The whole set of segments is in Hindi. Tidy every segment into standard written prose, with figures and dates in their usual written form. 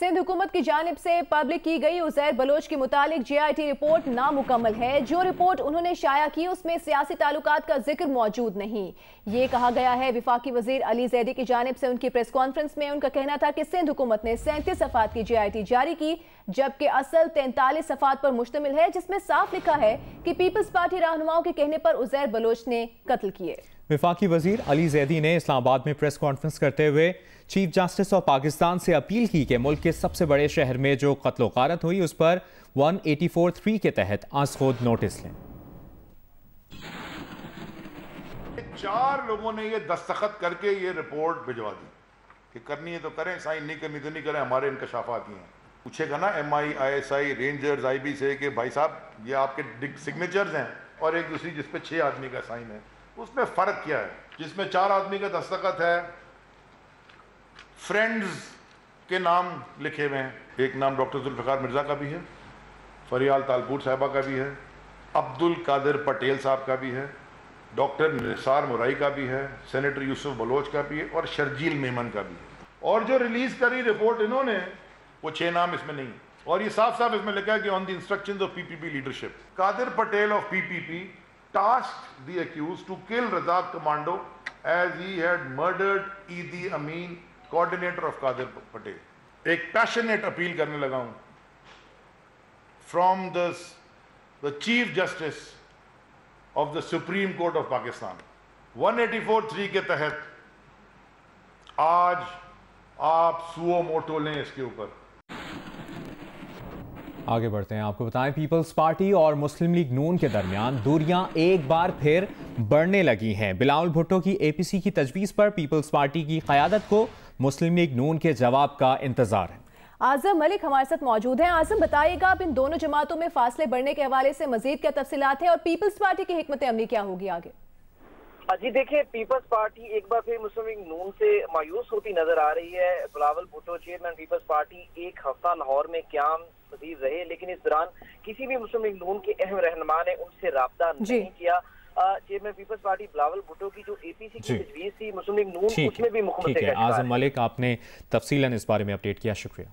सिंध हुकूमत की जानिब से पब्लिक की गई उज़ैर बलोच के मुतालिक JIT रिपोर्ट नामुकम्मल है। जो रिपोर्ट उन्होंने शाया की उसमें सियासी ताल्लुकात का जिक्र मौजूद नहीं। ये कहा गया है वफाकी वजीर अली जैदी की जानिब से उनकी प्रेस कॉन्फ्रेंस में उनका कहना था कि सिंध हुकूमत ने 37 सफ़ात की JIT जारी की, जबकि असल 43 सफ़ात पर मुश्तमिल है, जिसमें साफ लिखा है कि पीपल्स पार्टी रहनुमाओं के कहने पर उज़ैर बलोच ने कत्ल किए। वफाकी वजीर अली जैदी ने इस्लामाबाद में प्रेस कॉन्फ्रेंस करते हुए चीफ जस्टिस ऑफ पाकिस्तान से अपील की कि मुल्क के सबसे बड़े शहर में जो कत्ल गारत हुई उस पर 184(3) के तहत आज खुद नोटिस लें। 4 लोगों ने ये दस्तखत करके ये रिपोर्ट भिजवा दी कि करनी है तो करें, साइन नहीं करनी तो नहीं करें, हमारे इंकशाफात ही हैं। पूछेगा ना MI ISI रेंजर्स IB से कि भाई साहब ये आपके सिग्नेचर्स हैं और एक दूसरी जिस पे 6 आदमी का साइन है, उसमें फ़र्क क्या है? जिसमें 4 आदमी का दस्तखत है, फ्रेंड्स के नाम लिखे हुए हैं, एक नाम डॉक्टर जुल्फ़िकार मिर्ज़ा का भी है, फरियाल तालपुर साहिबा का भी है, अब्दुल कादिर पटेल साहब का भी है, डॉक्टर निसार मुराई का भी है, सेनेटर यूसुफ बलोच का भी है और शर्जील मेमन का भी है। और जो रिलीज़ करी रिपोर्ट इन्होंने, वो 6 नाम इसमें नहीं, और ये साफ साफ इसमें लिखा है कि on the instructions of PPP leadership Qadir Patel of PPP tasked the accused to kill Razak Commando as he had murdered Idi Amin, coordinator of Qadir Patel. एक पैशनेट अपील करने लगा हूं from the chief justice of the supreme court of Pakistan 184(3) के तहत आज आप सुओ मोटो लें इसके ऊपर। आगे बढ़ते हैं, आपको बताएं पीपल्स पार्टी और मुस्लिम लीग नून के दरमियान दूरियां एक बार फिर बढ़ने लगी हैं। बिलावल भुट्टो की APC की तजवीज़ पर पीपल्स पार्टी की क़यादत को मुस्लिम लीग नून के जवाब का इंतजार है। आजम मलिक हमारे साथ मौजूद हैं। आजम, बताइएगा आप इन दोनों जमातों में फासले बढ़ने के हवाले से मजीद क्या तफसीलात है और पीपल्स पार्टी की हिकमत अमली क्या होगी आगे? जी देखिए, पीपल्स पार्टी एक बार फिर मुस्लिम लीग नून से मायूस होती नजर आ रही है। बिलावल भुट्टो चेयरमैन पीपल्स पार्टी 1 हफ्ता लाहौर में क़याम पजीर रहे, लेकिन इस दौरान किसी भी मुस्लिम लीग नून के अहम रहनुमा ने उनसे राब्ता नहीं किया। चेयरमैन पीपल्स पार्टी बिलावल भुट्टो की जो APC की तजवीज़ थी मुस्लिम लीग नून, उसमें भी मुखमत है। आजम मलिक, आपने तफसीलन इस बारे में अपडेट किया, शुक्रिया।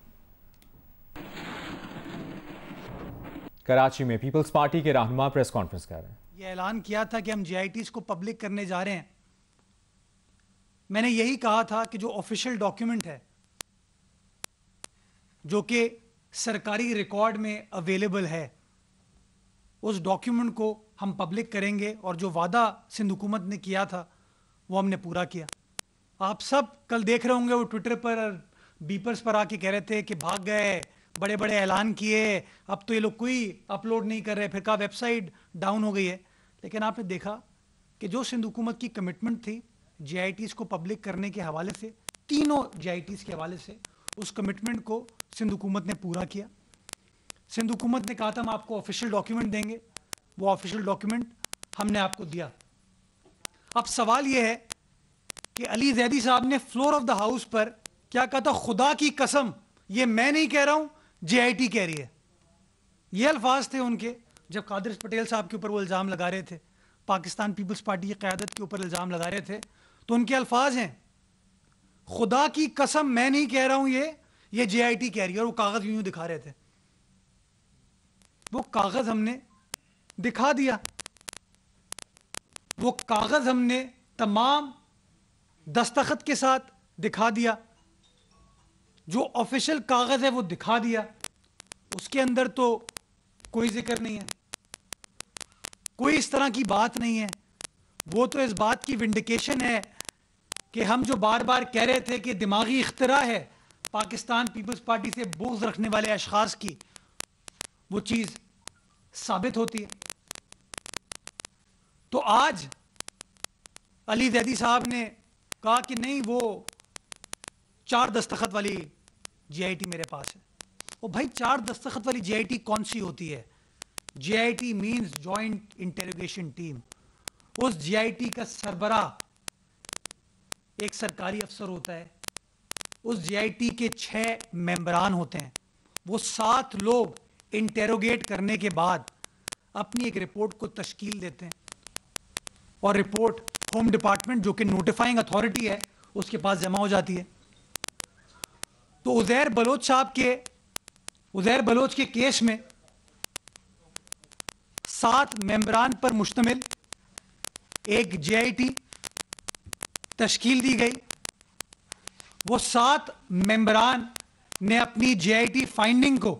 कराची में पीपल्स पार्टी के रहनुमा प्रेस कॉन्फ्रेंस कर रहे हैं। ये ऐलान किया था कि हम JITs को पब्लिक करने जा रहे हैं। मैंने यही कहा था कि जो ऑफिशियल डॉक्यूमेंट है, जो कि सरकारी रिकॉर्ड में अवेलेबल है, उस डॉक्यूमेंट को हम पब्लिक करेंगे और जो वादा सिंध हुकूमत ने किया था वो हमने पूरा किया। आप सब कल देख रहे होंगे, वो ट्विटर पर और बीपर्स पर आके कह रहे थे कि भाग गए, बड़े बड़े ऐलान किए, अब तो ये लोग कोई अपलोड नहीं कर रहे, फिर कहा वेबसाइट डाउन हो गई है। लेकिन आपने देखा कि जो सिंध हुकूमत की कमिटमेंट थी JITs को पब्लिक करने के हवाले से, तीनों JITs के हवाले से, उस कमिटमेंट को सिंध हुकूमत ने पूरा किया। सिंध हुकूमत ने कहा था हम आपको ऑफिशियल डॉक्यूमेंट देंगे, वो ऑफिशियल डॉक्यूमेंट हमने आपको दिया। अब सवाल ये है कि अली जैदी साहब ने फ्लोर ऑफ द हाउस पर क्या कहा था, खुदा की कसम, ये मैं नहीं कह रहा हूं, JIT कह रही है। ये अल्फाज थे उनके जब कादिर पटेल साहब के ऊपर वो इल्ज़ाम लगा रहे थे, पाकिस्तान पीपल्स पार्टी की क़यादत के ऊपर इल्ज़ाम लगा रहे थे, तो उनके अल्फाज हैं, खुदा की कसम मैं नहीं कह रहा हूं, ये JIT कह रही है। और वो कागज़ यूं दिखा रहे थे, वो कागज़ हमने दिखा दिया, वो कागज़ हमने तमाम दस्तखत के साथ दिखा दिया, जो ऑफिशियल कागज़ है वो दिखा दिया। उसके अंदर तो कोई जिक्र नहीं है, कोई इस तरह की बात नहीं है। वो तो इस बात की विंडिकेशन है कि हम जो बार बार कह रहे थे कि दिमागी इख्तिरा है पाकिस्तान पीपल्स पार्टी से बुग़्ज़ रखने वाले अशख़ास की, वो चीज़ साबित होती है। तो आज अली जैदी साहब ने कहा कि नहीं, वो 4 दस्तखत वाली JIT मेरे पास है। ओ भाई, 4 दस्तखत वाली JIT कौन सी होती है? JIT means joint interrogation team. उस JIT का सरबराह एक सरकारी अफसर होता है, उस JIT के 6 मेंबरान होते हैं। वो 7 लोग इंटेरोगेट करने के बाद अपनी एक रिपोर्ट को तश्कील देते हैं और रिपोर्ट होम डिपार्टमेंट, जो कि नोटिफाइंग अथॉरिटी है, उसके पास जमा हो जाती है। तो उज़ैर बलोच के केस में 7 मेंबरान पर मुश्तमिल एक JIT तश्कील दी गई। वो 7 मेंबरान ने अपनी JIT फाइंडिंग को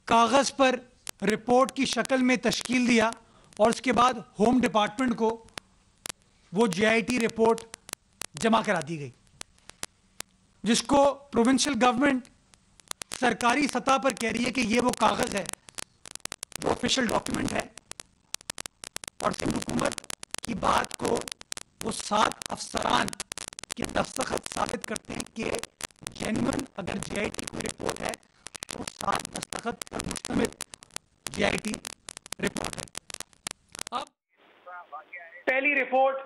कागज पर रिपोर्ट की शक्ल में तश्कील दिया और उसके बाद होम डिपार्टमेंट को वो JIT रिपोर्ट जमा करा दी गई, जिसको प्रोविंशियल गवर्नमेंट सरकारी सतह पर कह रही है कि ये वो कागज है, वो ऑफिशियल डॉक्यूमेंट है। और सिंध हुकूमत की बात को वो 7 अफसरान के दस्तखत साबित करते हैं कि जेन्युइन अगर JIT कोई रिपोर्ट है तो 7 दस्तखत पर मुश्तमिल JIT रिपोर्ट है। अब पहली रिपोर्ट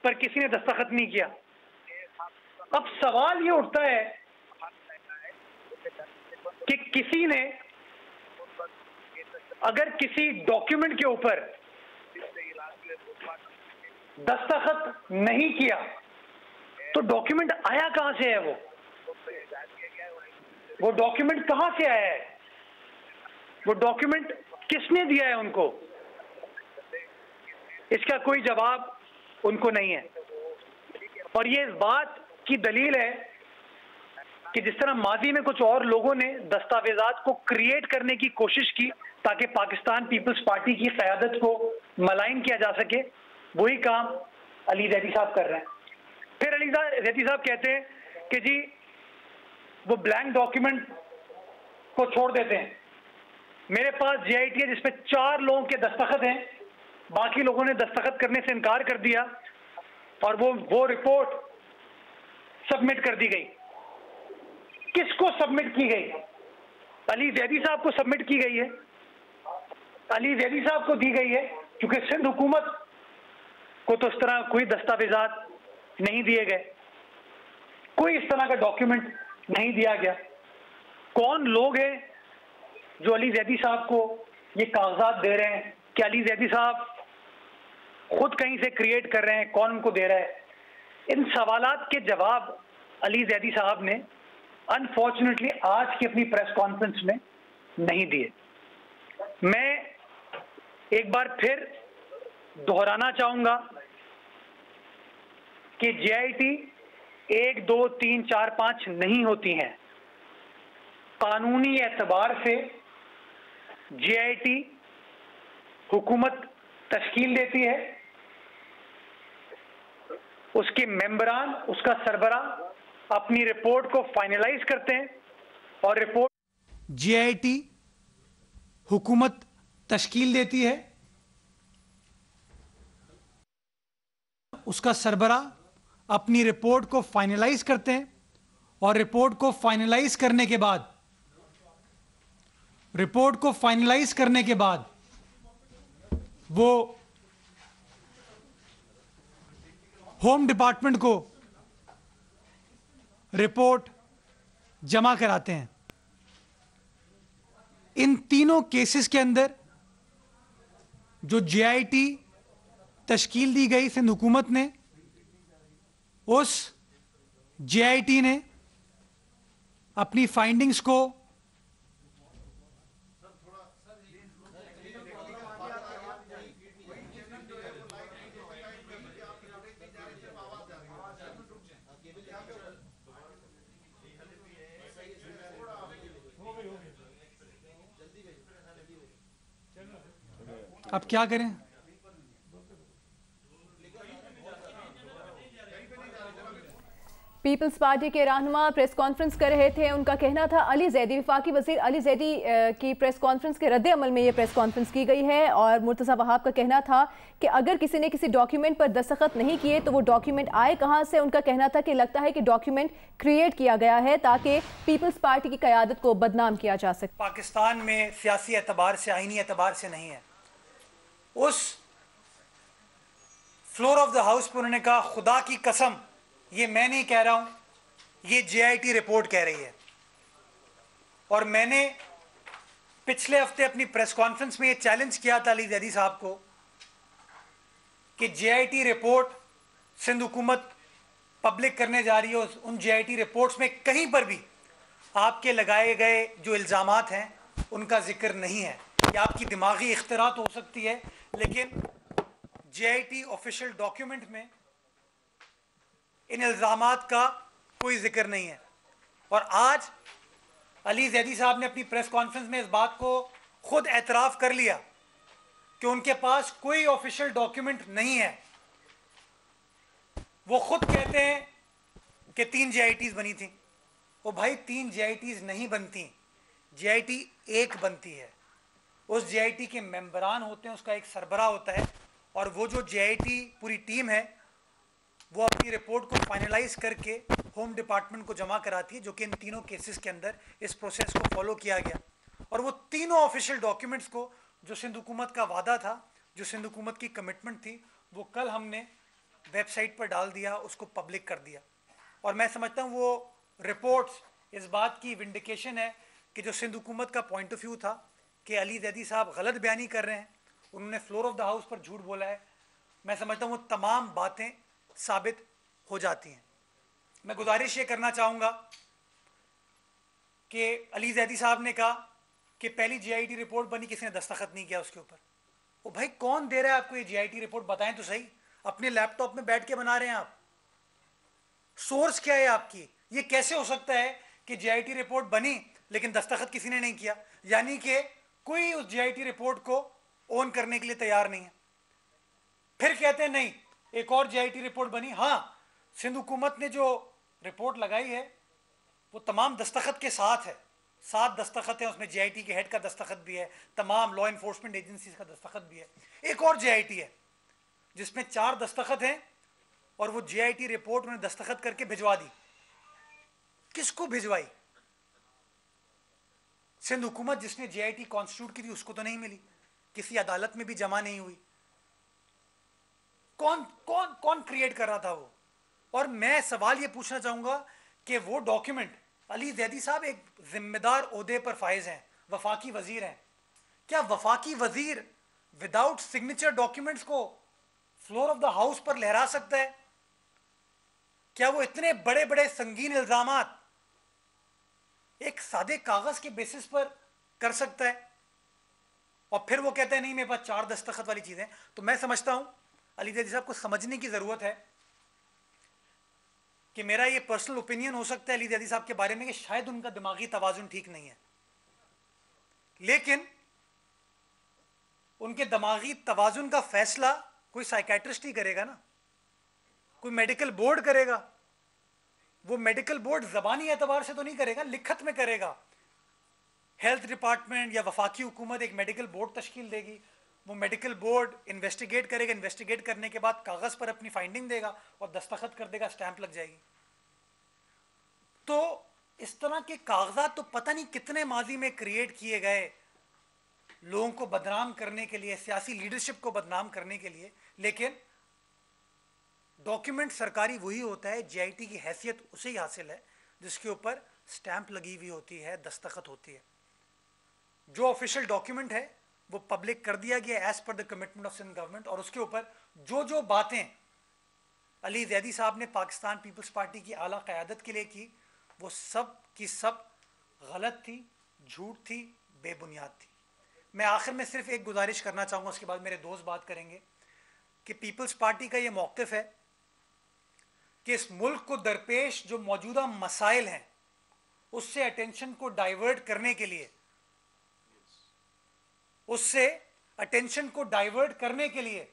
पर किसी ने दस्तखत नहीं किया। अब सवाल ये उठता है कि किसी ने अगर किसी डॉक्यूमेंट के ऊपर दस्तखत नहीं किया तो डॉक्यूमेंट आया कहां से है? वो डॉक्यूमेंट कहां से आया है? वो डॉक्यूमेंट किसने दिया है उनको? इसका कोई जवाब उनको नहीं है। और ये इस बात की दलील है कि जिस तरह माजी में कुछ और लोगों ने दस्तावेजात को क्रिएट करने की कोशिश की ताकि पाकिस्तान पीपल्स पार्टी की क़यादत को मलाइन किया जा सके, वही काम अली जैदी साहब कर रहे हैं। फिर अली जैदी साहब कहते हैं कि जी वो ब्लैंक डॉक्यूमेंट को छोड़ देते हैं। मेरे पास JIT है जिसपे 4 लोगों के दस्तखत हैं, बाकी लोगों ने दस्तखत करने से इनकार कर दिया और वो रिपोर्ट सबमिट कर दी गई। किसको सबमिट की गई? अली जैदी साहब को सबमिट की गई है। अली जैदी साहब को दी गई है क्योंकि सिंध हुकूमत को तो इस तरह कोई दस्तावेजात नहीं दिए गए, कोई इस तरह का डॉक्यूमेंट नहीं दिया गया। कौन लोग हैं जो अली जैदी साहब को ये कागजात दे रहे हैं? क्या अली जैदी साहब खुद कहीं से क्रिएट कर रहे हैं? कौन उनको दे रहा है? इन सवालात के जवाब अली जैदी साहब ने अनफॉर्चुनेटली आज की अपनी प्रेस कॉन्फ्रेंस में नहीं दिए। मैं एक बार फिर दोहराना चाहूंगा कि JIT 1, 2, 3, 4, 5 नहीं होती हैं। कानूनी एतबार से JIT हुकूमत तश्कील देती है, उसके मेंबरान, उसका सरबरा अपनी रिपोर्ट को फाइनलाइज करते हैं और रिपोर्ट JIT हुकूमत तश्कील देती है, उसका सरबरा अपनी रिपोर्ट को फाइनलाइज करते हैं और रिपोर्ट को फाइनलाइज करने के बाद वो होम डिपार्टमेंट को रिपोर्ट जमा कराते हैं। इन तीनों केसेस के अंदर जो JIT तश्कील दी गई सिंध हुकूमत ने, उस JIT ने अपनी फाइंडिंग्स को अब क्या करें? पीपल्स पार्टी के रहनुमा प्रेस कॉन्फ्रेंस कर रहे थे। उनका कहना था अली जैदी, वफाकी वजीर अली जैदी की प्रेस कॉन्फ्रेंस के रद्द अमल में ये प्रेस कॉन्फ्रेंस की गई है। और मुर्तज़ा वहाब का कहना था कि अगर किसी ने किसी डॉक्यूमेंट पर दस्तखत नहीं किए तो वो डॉक्यूमेंट आए कहाँ से? उनका कहना था कि लगता है कि डॉक्यूमेंट क्रिएट किया गया है ताकि पीपल्स पार्टी की क़यादत को बदनाम किया जा सके। पाकिस्तान में सियासी एतबार से, आईनी एतबार से नहीं है। उस फ्लोर ऑफ द हाउस पर उन्होंने कहा, खुदा की कसम ये मैं नहीं कह रहा हूं, ये JIT रिपोर्ट कह रही है। और मैंने पिछले हफ्ते अपनी प्रेस कॉन्फ्रेंस में ये चैलेंज किया था अली जैदी साहब को कि JIT रिपोर्ट सिंध हुकूमत पब्लिक करने जा रही है उन JIT रिपोर्ट्स में कहीं पर भी आपके लगाए गए जो इल्ज़ामात हैं उनका जिक्र नहीं है। कि आपकी दिमागी इख्तिरात हो सकती है, लेकिन JIT ऑफिशियल डॉक्यूमेंट में इन इल्ज़ामात का कोई जिक्र नहीं है। और आज अली जैदी साहब ने अपनी प्रेस कॉन्फ्रेंस में इस बात को खुद एतराफ़ कर लिया कि उनके पास कोई ऑफिशियल डॉक्यूमेंट नहीं है। वो खुद कहते हैं कि 3 JITs बनी थी। वो भाई 3 JITs नहीं बनती, JIT एक बनती है। उस JIT के मेंबरान होते हैं, उसका एक सरबराह होता है, और वो जो JIT पूरी टीम है वो अपनी रिपोर्ट को फाइनलाइज करके होम डिपार्टमेंट को जमा कराती है, जो कि इन तीनों केसेस के अंदर इस प्रोसेस को फॉलो किया गया। और वो तीनों ऑफिशियल डॉक्यूमेंट्स को, जो सिंध हुकूमत का वादा था, जो सिंध हुकूमत की कमिटमेंट थी, वो कल हमने वेबसाइट पर डाल दिया, उसको पब्लिक कर दिया। और मैं समझता हूँ वो रिपोर्ट्स इस बात की विंडिकेशन है कि जो सिंध हुकूमत का पॉइंट ऑफ व्यू था कि अली जैदी साहब गलत बयानी कर रहे हैं, उन्होंने फ्लोर ऑफ द हाउस पर झूठ बोला है, मैं समझता हूँ वो तमाम बातें साबित हो जाती हैं। मैं गुजारिश ये करना चाहूँगा कि अली जैदी साहब ने कहा कि पहली JIT रिपोर्ट बनी, किसी ने दस्तखत नहीं किया उसके ऊपर। वो भाई कौन दे रहा है आपको ये JIT रिपोर्ट? बताएं तो सही। अपने लैपटॉप में बैठ के बना रहे हैं आप? सोर्स क्या है आपकी? ये कैसे हो सकता है कि JIT रिपोर्ट बनी लेकिन दस्तखत किसी ने नहीं किया? यानी कि कोई उस JIT रिपोर्ट को ओन करने के लिए तैयार नहीं है। फिर कहते हैं नहीं, एक और JIT रिपोर्ट बनी। हाँ, सिंध हुकूमत ने जो रिपोर्ट लगाई है वो तमाम दस्तखत के साथ है, 7 दस्तखत है उसमें, JIT के हेड का दस्तखत भी है, तमाम लॉ इन्फोर्समेंट एजेंसीज का दस्तखत भी है। एक और JIT है जिसमें 4 दस्तखत हैं, और वो JIT रिपोर्ट उन्हें दस्तखत करके भिजवा दी। किसको भिजवाई? सिंध हुकूमत जिसने JIT कॉन्स्टिट्यूट की थी उसको तो नहीं मिली, किसी अदालत में भी जमा नहीं हुई। कौन कौन कौन क्रिएट कर रहा था वो? और मैं सवाल ये पूछना चाहूंगा कि वो डॉक्यूमेंट, अली जैदी साहब एक जिम्मेदार ओहदे पर फाइज हैं, वफाकी वजीर हैं, क्या वफाकी वजीर विदाउट सिग्नेचर डॉक्यूमेंट्स को फ्लोर ऑफ द हाउस पर लहरा सकता है? क्या वो इतने बड़े बड़े संगीन इल्जामात एक सादे कागज के बेसिस पर कर सकता है? और फिर वो कहते हैं नहीं मेरे पास 4 दस्तखत वाली चीजें। तो मैं समझता हूं अली जैदी साहब को समझने की जरूरत है कि मेरा ये पर्सनल ओपिनियन हो सकता है अली जैदी साहब के बारे में कि शायद उनका दिमागी तवाजुन ठीक नहीं है, लेकिन उनके दिमागी तवाजुन का फैसला कोई साइकेट्रिस्ट ही करेगा ना, कोई मेडिकल बोर्ड करेगा। वो मेडिकल बोर्ड जबानी एतबार से तो नहीं करेगा, लिखत में करेगा। हेल्थ डिपार्टमेंट या वफाकी हुकूमत एक मेडिकल बोर्ड तश्कील देगी, वो मेडिकल बोर्ड इन्वेस्टिगेट करेगा, इन्वेस्टिगेट करने के बाद कागज पर अपनी फाइंडिंग देगा और दस्तखत कर देगा, स्टैंप लग जाएगी। तो इस तरह के कागजात तो पता नहीं कितने माजी में क्रिएट किए गए लोगों को बदनाम करने के लिए, सियासी लीडरशिप को बदनाम करने के लिए, लेकिन डॉक्यूमेंट सरकारी वही होता है, JIT की हैसियत उसे ही हासिल है जिसके ऊपर स्टैंप लगी हुई होती है, दस्तखत होती है। जो ऑफिशियल डॉक्यूमेंट है वो पब्लिक कर दिया गया as per the commitment of Sindh government, और उसके ऊपर जो जो बातें अली जैदी साहब ने पाकिस्तान पीपल्स पार्टी की आला क़यादत के लिए की, वो सब की सब गलत थी, झूठ थी, बेबुनियाद थी। मैं आखिर में सिर्फ एक गुजारिश करना चाहूँगा, उसके बाद मेरे दोस्त बात करेंगे, कि पीपल्स पार्टी का ये मौक़िफ़ है कि इस मुल्क को दरपेश जो मौजूदा मसाइल हैं उससे अटेंशन को डाइवर्ट करने के लिए,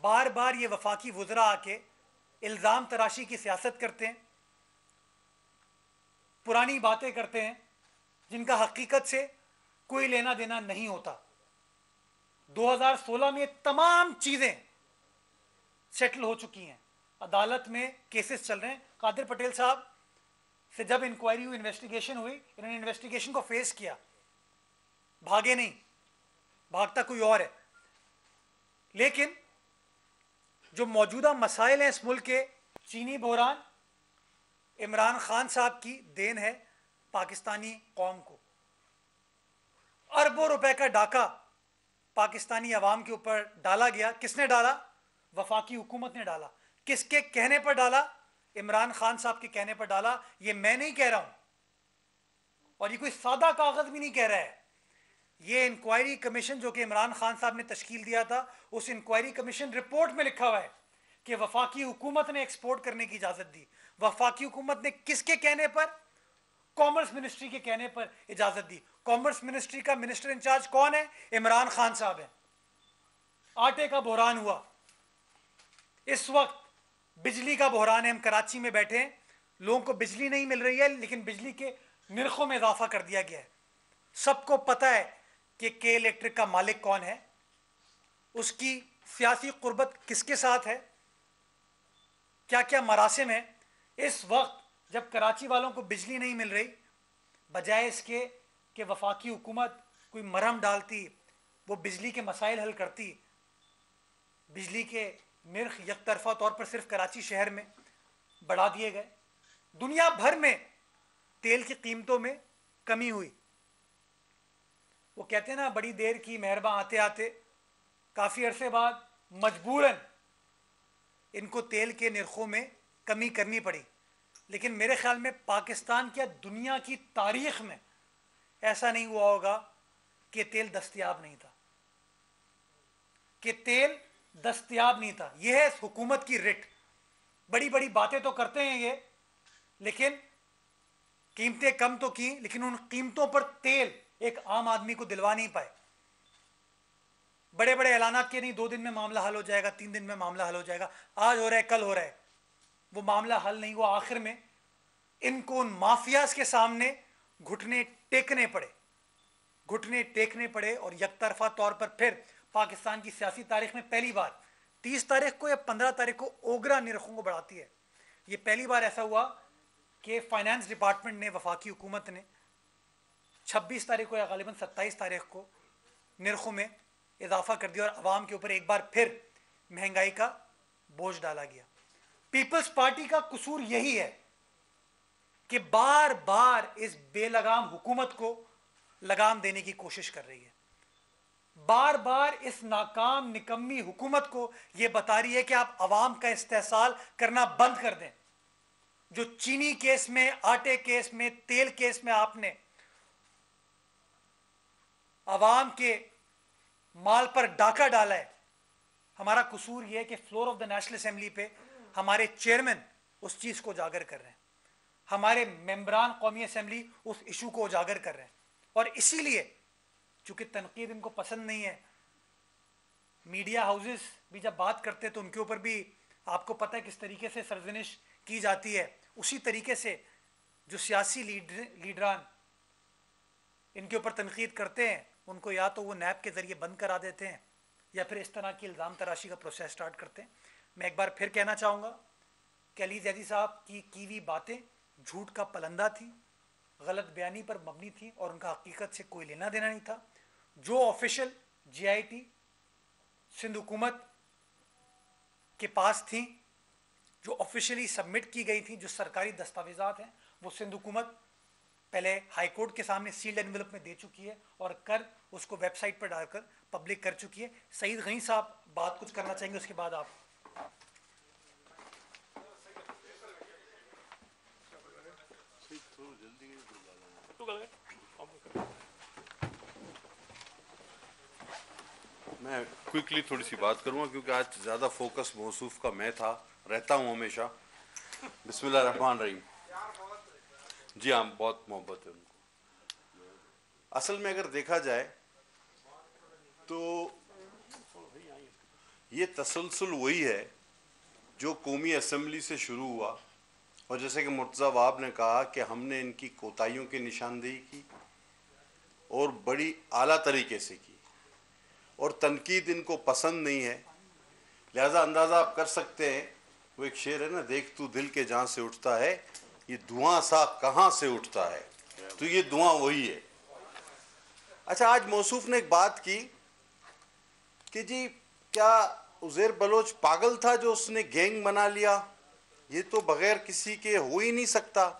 बार बार ये वफाकी वुज़रा आके इल्ज़ाम तराशी की सियासत करते हैं, पुरानी बातें करते हैं जिनका हकीकत से कोई लेना देना नहीं होता। 2016 में तमाम चीज़ें सेटल हो चुकी हैं, अदालत में केसेस चल रहे हैं। कादिर पटेल साहब से जब इंक्वायरी हुई, इन्वेस्टिगेशन हुई, इन्होंने इन्वेस्टिगेशन को फेस किया, भागे नहीं, भागता कोई और है। लेकिन जो मौजूदा मसाइल हैं इस मुल्क के, चीनी बहरान इमरान खान साहब की देन है पाकिस्तानी कौम को। अरबों रुपए का डाका पाकिस्तानी अवाम के ऊपर डाला गया। किसने डाला? वफाकी हुकूमत ने डाला। किसके कहने पर डाला? इमरान खान साहब के कहने पर डाला, ये मैं नहीं कह रहा हूं और ये कोई सादा कागज भी नहीं कह रहा है। ये इंक्वायरी कमीशन जो कि इमरान खान साहब ने तश्कील दिया था, उस इंक्वायरी कमीशन रिपोर्ट में लिखा हुआ है कि वफाकी हुकूमत ने एक्सपोर्ट करने की इजाजत दी। वफाकी हुकूमत ने किसके कहने पर? कॉमर्स मिनिस्ट्री के कहने पर इजाजत दी। कॉमर्स मिनिस्ट्री का मिनिस्टर इंचार्ज कौन है? इमरान खान साहब है। आटे का बहरान हुआ, इस वक्त बिजली का बहरान है। हम कराची में बैठे हैं, लोगों को बिजली नहीं मिल रही है, लेकिन बिजली के निर्खों में इजाफा कर दिया गया है। सबको पता है कि के इलेक्ट्रिक का मालिक कौन है, उसकी सियासी कुर्बत किसके साथ है, क्या क्या मरासिम है। इस वक्त जब कराची वालों को बिजली नहीं मिल रही, बजाय इसके कि वफाकी हुकूमत कोई मरहम डालती, वो बिजली के मसाइल हल करती, बिजली के निर्ख यकतरफा तौर पर सिर्फ कराची शहर में बढ़ा दिए गए। दुनिया भर में तेल की कीमतों में कमी हुई। वो कहते हैं ना, बड़ी देर की मेहरबा आते आते, काफ़ी अरसे बाद मजबूरन इनको तेल के निर्खों में कमी करनी पड़ी। लेकिन मेरे ख्याल में पाकिस्तान क्या दुनिया की तारीख में ऐसा नहीं हुआ होगा कि तेल दस्तयाब नहीं था, कि तेल दस्तयाब नहीं था। यह है हुकूमत की रिट। बड़ी बड़ी बातें तो करते हैं ये, लेकिन कीमतें कम तो की, लेकिन उन कीमतों पर तेल एक आम आदमी को दिलवा नहीं पाए। बड़े बड़े ऐलानात के नहीं, 2 दिन में मामला हल हो जाएगा, 3 दिन में मामला हल हो जाएगा, आज हो रहा है कल हो रहा है, वो मामला हल नहीं हुआ। आखिर में इनको उन माफियाज के सामने घुटने टेकने पड़े और यकतरफा तौर पर फिर पाकिस्तान की सियासी तारीख में पहली बार 30 तारीख को या 15 तारीख को ओगरा निर्खों को बढ़ाती है। ये पहली बार ऐसा हुआ कि फाइनेंस डिपार्टमेंट ने, वफाकी हुकूमत ने 26 तारीख को या गालिबन 27 तारीख को निर्खों में इजाफा कर दिया और अवाम के ऊपर एक बार फिर महंगाई का बोझ डाला गया। पीपल्स पार्टी का कसूर यही है कि बार बार इस बेलगाम हुकूमत को लगाम देने की कोशिश कर रही है। बार बार इस नाकाम निकम्मी हुकूमत को यह बता रही है कि आप अवाम का इस्तेहसाल करना बंद कर दें। जो चीनी केस में, आटे केस में, तेल केस में आपने अवाम के माल पर डाका डाला है, हमारा कसूर यह है कि floor of the national assembly पे हमारे चेयरमैन उस चीज को उजागर कर रहे हैं, हमारे मेंबरान कौमी असेंबली उस इशू को उजागर कर रहे हैं। और इसीलिए चूंकि तनकीद इनको पसंद नहीं है, मीडिया हाउसेस भी जब बात करते हैं तो उनके ऊपर भी आपको पता है किस तरीके से सरजनिश की जाती है। उसी तरीके से जो सियासी लीडरान इनके ऊपर तनकीद करते हैं, उनको या तो वो नैब के जरिए बंद करा देते हैं या फिर इस तरह की इल्ज़ाम तराशी का प्रोसेस स्टार्ट करते हैं। मैं एक बार फिर कहना चाहूँगा कि अली जैदी साहब की हुई बातें झूठ का पलंदा थी, गलत बयानी पर मबनी थी और उनका हकीकत से कोई लेना देना नहीं था। जो ऑफिशियल GIT सिंध हुकूमत के पास थी, जो ऑफिशियली सबमिट की गई थी, जो सरकारी दस्तावेजात हैं, वो सिंध हुकूमत पहले हाई कोर्ट के सामने सील्ड एनवेलप में दे चुकी है और कर उसको वेबसाइट पर डालकर पब्लिक कर चुकी है। सईद गनी साहब बात कुछ करना चाहेंगे, उसके बाद आप। मैं क्विकली थोड़ी सी बात करूंगा क्योंकि आज ज़्यादा फोकस मौसूफ का मैं रहता हूं हमेशा। बिस्मिल्लाहिर्रहमानिर्रहीम। जी हाँ, बहुत मोहब्बत है उनको। असल में अगर देखा जाए तो ये तसलसल वही है जो कौमी असम्बली से शुरू हुआ और जैसे कि मुर्तज़ा वहाब ने कहा कि हमने इनकी कोताहियों की निशानदेही की और बड़ी आला तरीके से की और तनकीद इनको पसंद नहीं है, लिहाजा अंदाज़ा आप कर सकते हैं। वो एक शेर है ना, देख तू दिल के जहाँ से उठता है, ये धुआं सा कहाँ से उठता है, तो ये धुआं वही है। अच्छा, आज मौसूफ ने एक बात की कि जी क्या उज़ैर बलोच पागल था जो उसने गैंग बना लिया, ये तो बगैर किसी के हो ही नहीं सकता।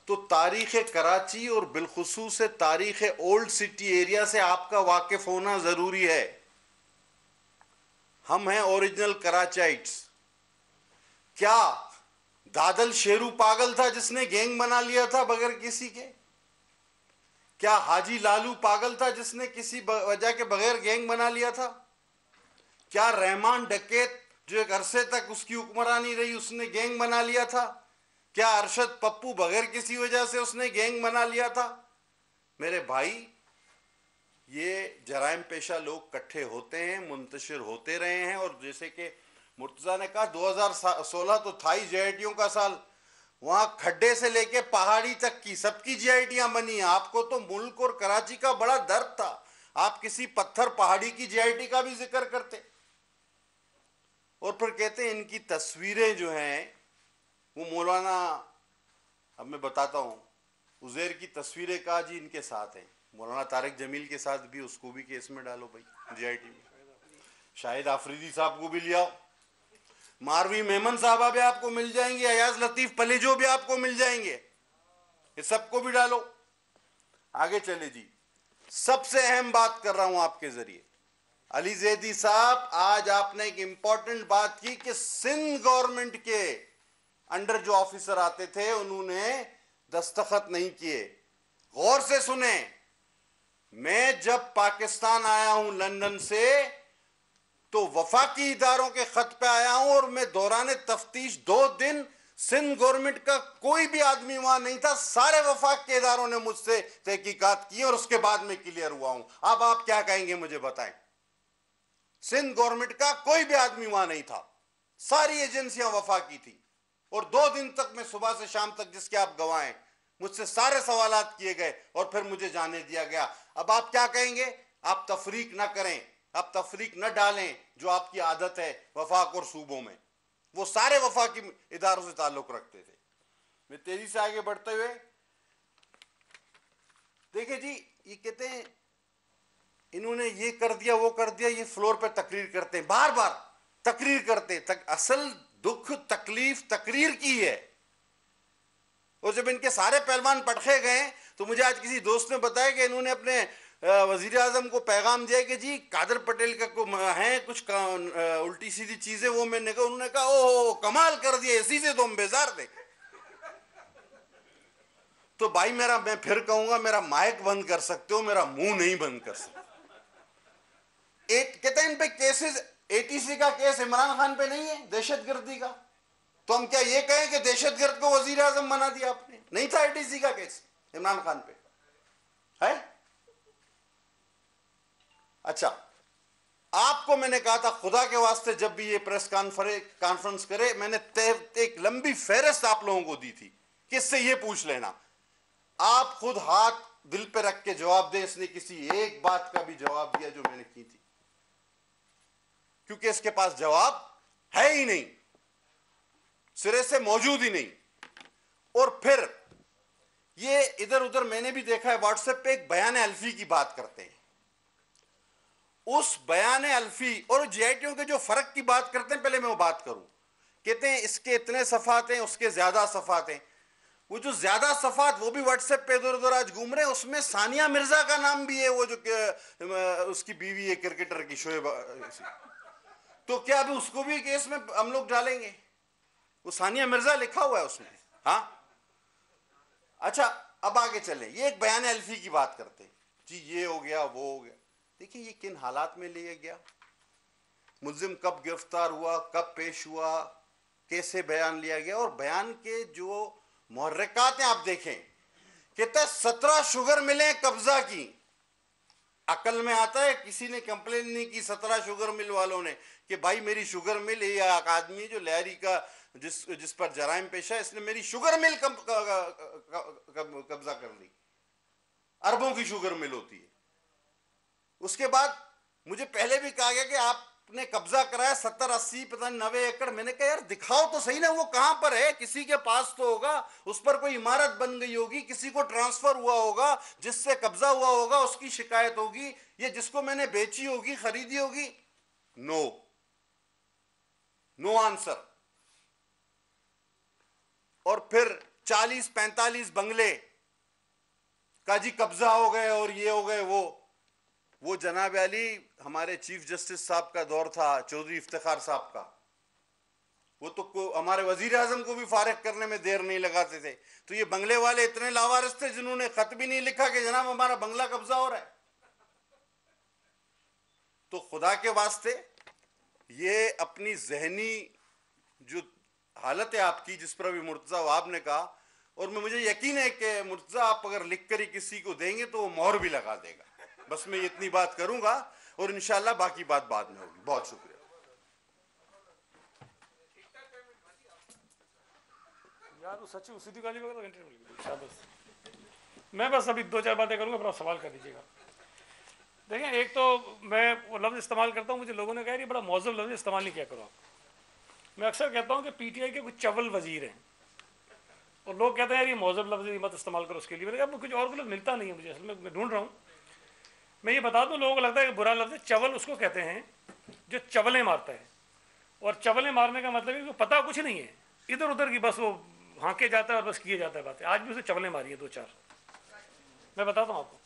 तो तारीख़ कराची और बिलखुसूस तारीख़ ओल्ड सिटी एरिया से आपका वाकिफ होना ज़रूरी है। हम हैं ओरिजिनल कराचाइट्स। क्या दादल शेरू पागल था जिसने गैंग बना लिया था बगैर किसी के? क्या हाजी लालू पागल था जिसने किसी वजह के बगैर गैंग बना लिया था? क्या रहमान डकैत जो एक अरसे तक उसकी हुक्मरानी रही उसने गैंग बना लिया था? क्या अरशद पप्पू बगैर किसी वजह से उसने गैंग बना लिया था? मेरे भाई, ये जराइम पेशा लोग इकट्ठे होते हैं, मुंतशिर होते रहे हैं। और जैसे कि मुर्तजा ने कहा 2016 तो था ही जेआईटीओं का साल। वहां खड्डे से लेके पहाड़ी तक की सबकी जेआईटियां बनी हैं। आपको तो मुल्क और कराची का बड़ा दर्द था, आप किसी पत्थर पहाड़ी की जेआईटी का भी जिक्र करते। और फिर कहते हैं इनकी तस्वीरें जो हैं वो मौलाना, अब मैं बताता हूं, उज़ैर की तस्वीरें कहा जी इनके साथ हैं। मौलाना तारिक जमील के साथ भी, उसको भी केस में डालो भाई जेआईटी में। शाहिद आफरीदी साहब को भी लियाओ, मारवी मेमन साहबा भी आपको मिल जाएंगे, अयाज लतीफ पलेजो भी आपको मिल जाएंगे, ये सबको भी डालो। आगे चले जी, सबसे अहम बात कर रहा हूं आपके जरिए। अली जैदी साहब, आज आपने एक इंपॉर्टेंट बात की कि सिंध गवर्नमेंट के अंडर जो ऑफिसर आते थे उन्होंने दस्तखत नहीं किए। गौर से सुने, मैं जब पाकिस्तान आया हूं लंदन से तो वफाकी इदारों के खत पे आया हूं और मैं दौरान तफ्तीश 2 दिन सिंध गवर्नमेंट का कोई भी आदमी वहां नहीं था। सारे वफाक के इदारों ने मुझसे तहकीकात की और उसके बाद में क्लियर हुआ हूं। अब आप क्या कहेंगे मुझे बताएं। सिंध गवर्नमेंट का कोई भी आदमी वहां नहीं था, सारी एजेंसियां वफाकी थी। और 2 दिन तक मैं सुबह से शाम तक, जिसके आप गवाह हैं, मुझसे सारे सवालात किए गए और फिर मुझे जाने दिया गया। अब आप क्या कहेंगे? आप तफरीक ना करें, आप तफरीक न डालें जो आपकी आदत है वफाक और सूबों में। वो सारे वफाकी इदारों से ताल्लुक रखते थे। मैं तेजी से आगे बढ़ते हुए, देखिए जी, ये कहते हैं इन्होंने ये कर दिया वो कर दिया, ये फ्लोर पे तकरीर करते हैं, बार बार तकरीर करते हैं। असल दुख तकलीफ तकरीर की है। और जब इनके सारे पहलवान पटखे गए तो मुझे आज किसी दोस्त ने बताया कि इन्होंने अपने वजीर आजम को पैगाम दिया कि जी कादर पटेल का है कुछ उल्टी सीधी चीजें, वो मैंने कहा, उन्होंने कहा ओ कमाल कर दिया, इसी से तो हम बेजार थे। तो भाई मैं फिर कहूंगा, मेरा माइक बंद कर सकते हो, मेरा मुंह नहीं बंद कर सकते। कहते हैं इन पे केसेस, एटीसी का केस इमरान खान पे नहीं है, दहशतगर्दी का। तो हम क्या ये कहें कि दहशतगर्द को वजीर आजम बना दिया आपने? नहीं था एटीसी का केस इमरान खान पे, है? अच्छा, आपको मैंने कहा था खुदा के वास्ते जब भी ये प्रेस कॉन्फ्रेंस करे, मैंने एक लंबी फेहरिस्त आप लोगों को दी थी कि इससे ये पूछ लेना। आप खुद हाथ दिल पे रख के जवाब दें, इसने किसी एक बात का भी जवाब दिया जो मैंने की थी? क्योंकि इसके पास जवाब है ही नहीं, सिरे से मौजूद ही नहीं। और फिर ये इधर उधर मैंने भी देखा है, व्हाट्सएप पे एक बयान अल्फी की बात करते हैं। उस बयान अल्फी और जेआईटीओ के जो फर्क की बात करते हैं, पहले मैं वो बात करूं। कहते हैं इसके इतने सफात हैं, उसके ज्यादा सफात हैं। वो जो ज्यादा सफात वो भी व्हाट्सएप पे इधर उधर आज घूम रहे हैं, उसमें सानिया मिर्जा का नाम भी है, वो जो उसकी बीवी है क्रिकेटर की, शोएब। तो क्या अभी उसको भी केस में हम लोग डालेंगे? वो सानिया मिर्जा लिखा हुआ है उसमें। हाँ, अच्छा, अब आगे चले। ये एक बयान अल्फी की बात करते हैं जी, ये हो गया वो हो गया। देखिए ये किन हालात में लिया गया, मुल्जिम कब गिरफ्तार हुआ, कब पेश हुआ, कैसे बयान लिया गया, और बयान के जो मुहर्रिकात हैं आप देखें। कहते 17 शुगर मिलें कब्जा की। अकल में आता है, किसी ने कंप्लेन नहीं की 17 शुगर मिल वालों ने कि भाई मेरी शुगर मिल, या एक आदमी जो लहरी का जिस पर जराइम पेशा है, इसने मेरी शुगर मिल कब्जा कर ली। अरबों की शुगर मिल होती है। उसके बाद मुझे पहले भी कहा गया कि आपने कब्जा कराया 70, 80, पता नहीं 90 एकड़। मैंने कहा यार दिखाओ तो सही ना, वो कहां पर है, किसी के पास तो होगा, उस पर कोई इमारत बन गई होगी, किसी को ट्रांसफर हुआ होगा, जिससे कब्जा हुआ होगा उसकी शिकायत होगी, ये जिसको मैंने बेची होगी, खरीदी होगी। No answer. और फिर 40-45 बंगले का जी कब्जा हो गए और ये हो गए वो जनाब अली, हमारे चीफ जस्टिस साहब का दौर था, चौधरी इफ्तिखार साहब का, वो तो हमारे वजीर आजम को भी फारिग करने में देर नहीं लगाते थे। तो ये बंगले वाले इतने लावारिस थे जिन्होंने खत भी नहीं लिखा कि जनाब हमारा बंगला कब्जा हो रहा है। तो खुदा के वास्ते ये अपनी जहनी जो हालत है आपकी, जिस पर अभी मुर्तजा वहाब ने कहा, और मुझे यकीन है कि मुर्तजा आप अगर लिख कर ही किसी को देंगे तो वो मोहर भी लगा देगा। बस मैं इतनी बात करूंगा और इंशाल्लाह बाकी बात बाद में होगी। बहुत शुक्रिया। सचिव सीधी गाली वगैरह मैं बस अभी 2-4 बातें करूंगा, फिर आप सवाल कर दीजिएगा। देखिए, एक तो मैं वो लफ्ज़ इस्तेमाल करता हूँ, मुझे लोगों ने कहा ये बड़ा मौजूद लफ्ज़ इस्तेमाल नहीं किया करो आप। मैं अक्सर कहता हूँ कि पीटीआई के कुछ चवल वजीर हैं और लोग कहते हैं यार ये मौजूद लफ्ज़ मत इस्तेमाल करो उसके लिए। मैंने कहा कुछ और लफ्ज़ मिलता नहीं है मुझे, असल में मैं ढूंढ रहा हूँ। मैं ये बता दूँ, लोगों को लगता है कि बुरा लफ्ज़ चवल उसको कहते हैं जो चवलें मारता है, और चवलें मारने का मतलब है कि पता कुछ नहीं है, इधर उधर की बस वो हाँके जाता है और बस किए जाता है बातें। आज भी उसे चवलें मारी है 2-4। मैं बताता हूँ आपको।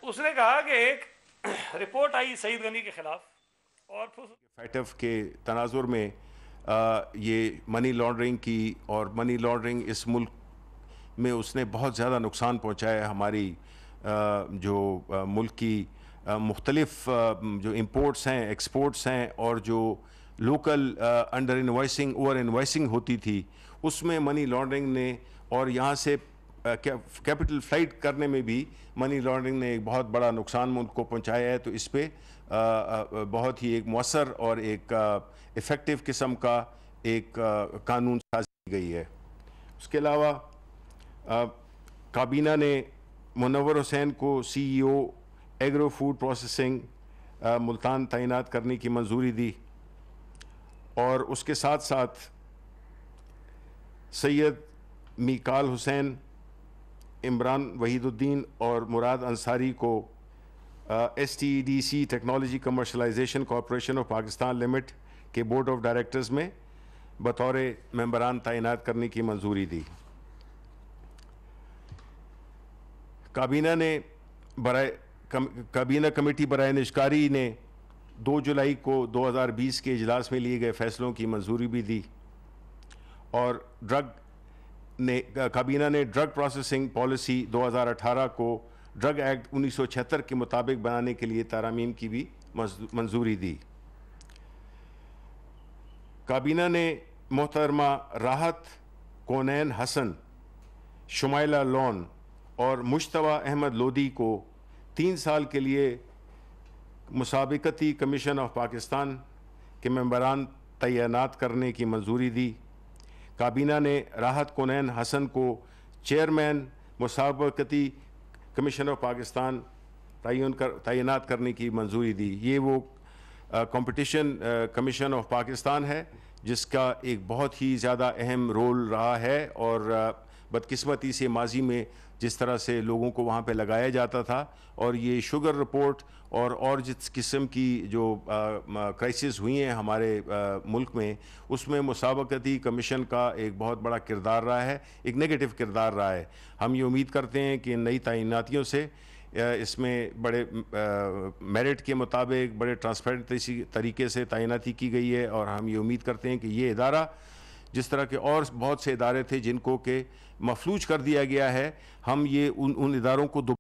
उसने कहा कि एक रिपोर्ट आई सईद गनी के खिलाफ और फैटफ के तनाजुर में ये मनी लॉन्ड्रिंग की, और मनी लॉन्ड्रिंग इस मुल्क में उसने बहुत ज़्यादा नुकसान पहुँचाया है। हमारी जो मुल्क की मुख्तलिफ जो इंपोर्ट्स हैं, एक्सपोर्ट्स हैं, और जो local under invoicing, over invoicing होती थी, उसमें मनी लॉन्ड्रिंग ने, और यहाँ से कैपिटल फ्लाइट करने में भी मनी लॉन्ड्रिंग ने एक बहुत बड़ा नुकसान मुल्क को पहुँचाया है। तो इस पर बहुत ही एक मौसर और एक इफ़ेक्टिव किस्म का एक कानून साजी की गई है। उसके अलावा काबीना ने मुनव्वर हुसैन को CEO agro food processing Multan तैनात करने की मंजूरी दी, और उसके साथ साथ सैयद मीकाल हुसैन, इमरान वहीदुद्दीन और मुराद अंसारी को STEDC technology commercialisation corporation of Pakistan limited के बोर्ड ऑफ डायरेक्टर्स में बतौर मेंबरान तैनात करने की मंजूरी दी। काबीना कमेटी बराए निजकारी ने 2 जुलाई को 2020 के इजलास में लिए गए फैसलों की मंजूरी भी दी, और काबीना ने ड्रग प्रोसेसिंग पॉलिसी 2018 को ड्रग एक्ट 1976 के मुताबिक बनाने के लिए तारामीम की भी मंजूरी दी। काबीना ने मोहतरमा राहत कोनैन हसन, शुमाइला लोन और मुश्तबा अहमद लोदी को 3 साल के लिए मुसाबिकती कमीशन ऑफ पाकिस्तान के मेंबरान तैनात करने की मंजूरी दी। काबीना ने राहत कोनैन हसन को चेयरमैन मुसाबिकती कमीशन ऑफ पाकिस्तान तैनात करने की मंजूरी दी। ये वो कंपटीशन कमीशन ऑफ पाकिस्तान है जिसका एक बहुत ही ज़्यादा अहम रोल रहा है, और बदकिस्मती से माजी में जिस तरह से लोगों को वहाँ पे लगाया जाता था, और ये शुगर रिपोर्ट और जिस किस्म की जो क्राइसिस हुई हैं हमारे मुल्क में, उसमें मुसाबकती कमीशन का एक बहुत बड़ा किरदार रहा है, एक नेगेटिव किरदार रहा है। हम ये उम्मीद करते हैं कि नई तैनातियों से इसमें बड़े मेरिट के मुताबिक बड़े ट्रांसपेरेंट तरीके से तैनाती की गई है, और हम ये उम्मीद करते हैं कि ये इदारा, जिस तरह के और बहुत से इदारे थे जिनको के मफलूज कर दिया गया है, हम ये उन इदारों को दोबारा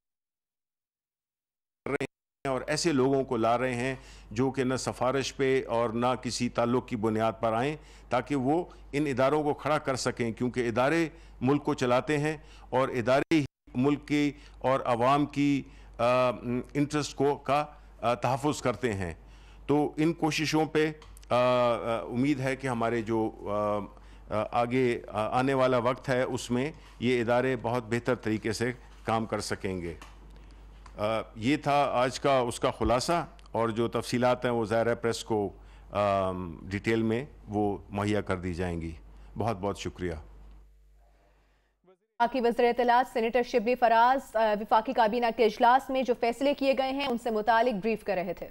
कर रहे हैं और ऐसे लोगों को ला रहे हैं जो कि न सिफारिश पे और ना किसी ताल्लुक़ की बुनियाद पर आएँ, ताकि वो इन इदारों को खड़ा कर सकें, क्योंकि इदारे मुल्क को चलाते हैं और इदारे ही मुल्क की और आवाम की इंटरेस्ट का तहफ़्फ़ुज़ करते हैं। तो इन कोशिशों पे उम्मीद है कि हमारे जो आगे आने वाला वक्त है उसमें ये इदारे बहुत बेहतर तरीके से काम कर सकेंगे। ये था आज का उसका ख़ुलासा, और जो तफसीलात हैं वो ज़ाहिर है प्रेस को डिटेल में वो मुहैया कर दी जाएंगी। बहुत बहुत शुक्रिया। वफाकी वज़ीर इत्तलात सेनेटर शिबली फराज विफाकी काबीना के इजलास में जो फैसले किए गए हैं उनसे मुतालिक ब्रीफ कर रहे थे।